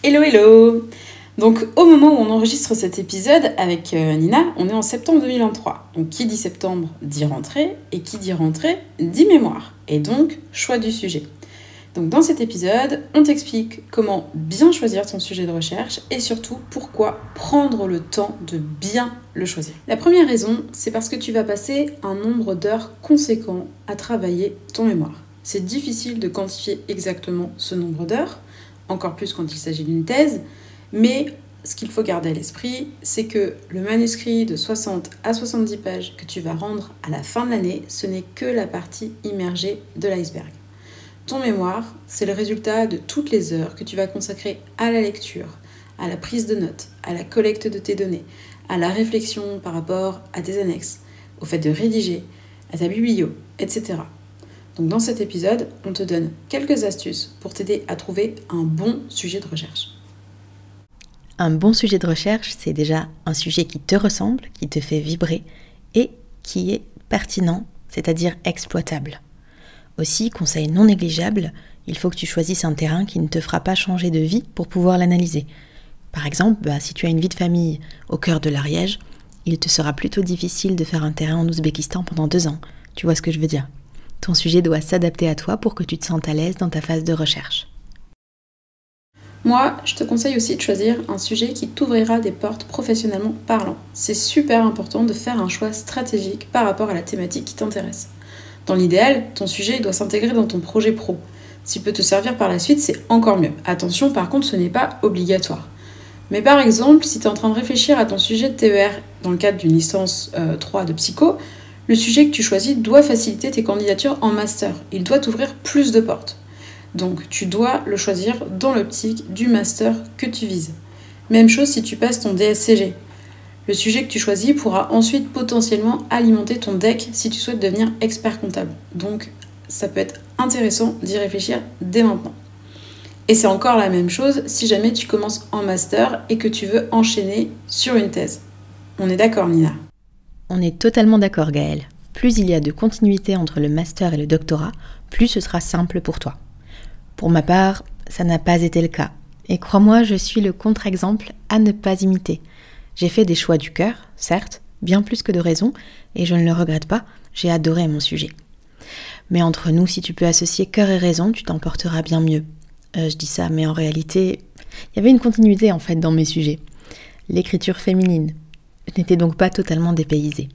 Hello hello. Donc au moment où on enregistre cet épisode avec Nina, on est en septembre 2023. Donc qui dit septembre dit rentrée, et qui dit rentrée dit mémoire, et donc choix du sujet. Donc dans cet épisode, on t'explique comment bien choisir ton sujet de recherche et surtout pourquoi prendre le temps de bien le choisir. La première raison, c'est parce que tu vas passer un nombre d'heures conséquent à travailler ton mémoire. C'est difficile de quantifier exactement ce nombre d'heures, encore plus quand il s'agit d'une thèse, mais ce qu'il faut garder à l'esprit, c'est que le manuscrit de 60 à 70 pages que tu vas rendre à la fin de l'année, ce n'est que la partie immergée de l'iceberg. Ton mémoire, c'est le résultat de toutes les heures que tu vas consacrer à la lecture, à la prise de notes, à la collecte de tes données, à la réflexion par rapport à tes annexes, au fait de rédiger, à ta biblio, etc. Donc dans cet épisode, on te donne quelques astuces pour t'aider à trouver un bon sujet de recherche. Un bon sujet de recherche, c'est déjà un sujet qui te ressemble, qui te fait vibrer et qui est pertinent, c'est-à-dire exploitable. Aussi, conseil non négligeable, il faut que tu choisisses un terrain qui ne te fera pas changer de vie pour pouvoir l'analyser. Par exemple, si tu as une vie de famille au cœur de l'Ariège, il te sera plutôt difficile de faire un terrain en Ouzbékistan pendant 2 ans. Tu vois ce que je veux dire ? Ton sujet doit s'adapter à toi pour que tu te sentes à l'aise dans ta phase de recherche. Moi, je te conseille aussi de choisir un sujet qui t'ouvrira des portes professionnellement parlant. C'est super important de faire un choix stratégique par rapport à la thématique qui t'intéresse. Dans l'idéal, ton sujet doit s'intégrer dans ton projet pro. S'il peut te servir par la suite, c'est encore mieux. Attention, par contre, ce n'est pas obligatoire. Mais par exemple, si tu es en train de réfléchir à ton sujet de TER dans le cadre d'une licence 3 de psycho, le sujet que tu choisis doit faciliter tes candidatures en master. Il doit t'ouvrir plus de portes. Donc, tu dois le choisir dans l'optique du master que tu vises. Même chose si tu passes ton DSCG. Le sujet que tu choisis pourra ensuite potentiellement alimenter ton deck si tu souhaites devenir expert comptable. Donc, ça peut être intéressant d'y réfléchir dès maintenant. Et c'est encore la même chose si jamais tu commences en master et que tu veux enchaîner sur une thèse. On est d'accord, Nina ? On est totalement d'accord, Gaëlle. Plus il y a de continuité entre le master et le doctorat, plus ce sera simple pour toi. Pour ma part, ça n'a pas été le cas. Et crois-moi, je suis le contre-exemple à ne pas imiter. J'ai fait des choix du cœur, certes, bien plus que de raison, et je ne le regrette pas, j'ai adoré mon sujet. Mais entre nous, si tu peux associer cœur et raison, tu t'en porteras bien mieux. Je dis ça, mais en réalité, il y avait une continuité en fait dans mes sujets. L'écriture féminine. Je n'étais donc pas totalement dépaysée.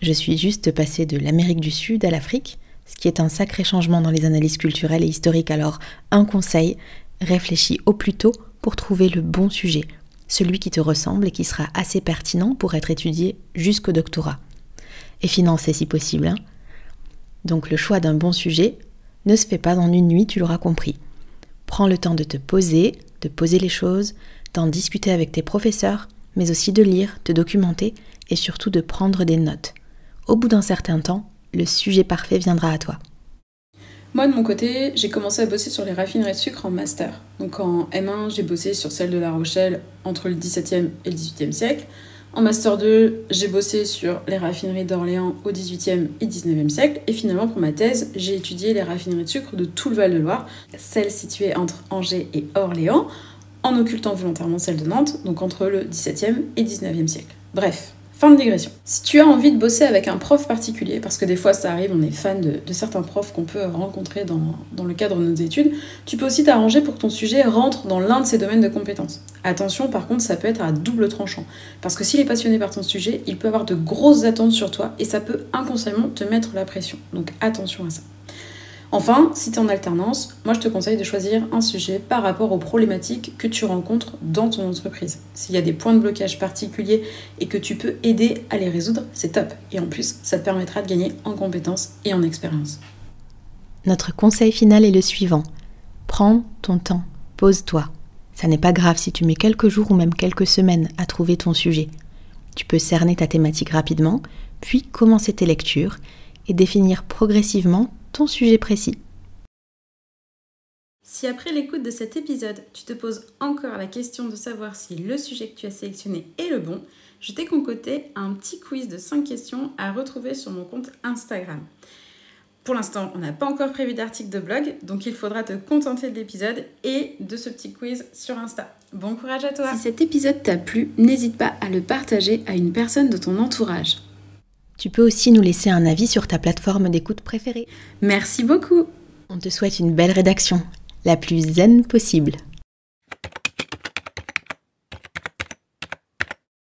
Je suis juste passée de l'Amérique du Sud à l'Afrique, ce qui est un sacré changement dans les analyses culturelles et historiques. Alors, un conseil, réfléchis au plus tôt pour trouver le bon sujet, celui qui te ressemble et qui sera assez pertinent pour être étudié jusqu'au doctorat. Et financé si possible. Donc le choix d'un bon sujet ne se fait pas en une nuit, tu l'auras compris. Prends le temps de te poser les choses, d'en discuter avec tes professeurs, mais aussi de lire, de documenter et surtout de prendre des notes. Au bout d'un certain temps, le sujet parfait viendra à toi. Moi, de mon côté, j'ai commencé à bosser sur les raffineries de sucre en master. Donc en M1, j'ai bossé sur celle de La Rochelle entre le XVIIe et le XVIIIe siècle. En master 2, j'ai bossé sur les raffineries d'Orléans au XVIIIe et XIXe siècle. Et finalement, pour ma thèse, j'ai étudié les raffineries de sucre de tout le Val-de-Loire, celles situées entre Angers et Orléans, en occultant volontairement celle de Nantes, donc entre le XVIIe et XIXe siècle. Bref. Fin de digression. Si tu as envie de bosser avec un prof particulier, parce que des fois ça arrive, on est fan de certains profs qu'on peut rencontrer dans le cadre de nos études, tu peux aussi t'arranger pour que ton sujet rentre dans l'un de ses domaines de compétences. Attention, par contre, ça peut être à double tranchant. Parce que s'il est passionné par ton sujet, il peut avoir de grosses attentes sur toi et ça peut inconsciemment te mettre la pression. Donc attention à ça. Enfin, si tu es en alternance, moi je te conseille de choisir un sujet par rapport aux problématiques que tu rencontres dans ton entreprise. S'il y a des points de blocage particuliers et que tu peux aider à les résoudre, c'est top. Et en plus, ça te permettra de gagner en compétences et en expérience. Notre conseil final est le suivant. Prends ton temps, pose-toi. Ça n'est pas grave si tu mets quelques jours ou même quelques semaines à trouver ton sujet. Tu peux cerner ta thématique rapidement, puis commencer tes lectures et définir progressivement ton sujet précis. Si après l'écoute de cet épisode, tu te poses encore la question de savoir si le sujet que tu as sélectionné est le bon, je t'ai concocté un petit quiz de 5 questions à retrouver sur mon compte Instagram. Pour l'instant, on n'a pas encore prévu d'article de blog, donc il faudra te contenter de l'épisode et de ce petit quiz sur Insta. Bon courage à toi! Si cet épisode t'a plu, n'hésite pas à le partager à une personne de ton entourage. Tu peux aussi nous laisser un avis sur ta plateforme d'écoute préférée. Merci beaucoup! On te souhaite une belle rédaction, la plus zen possible.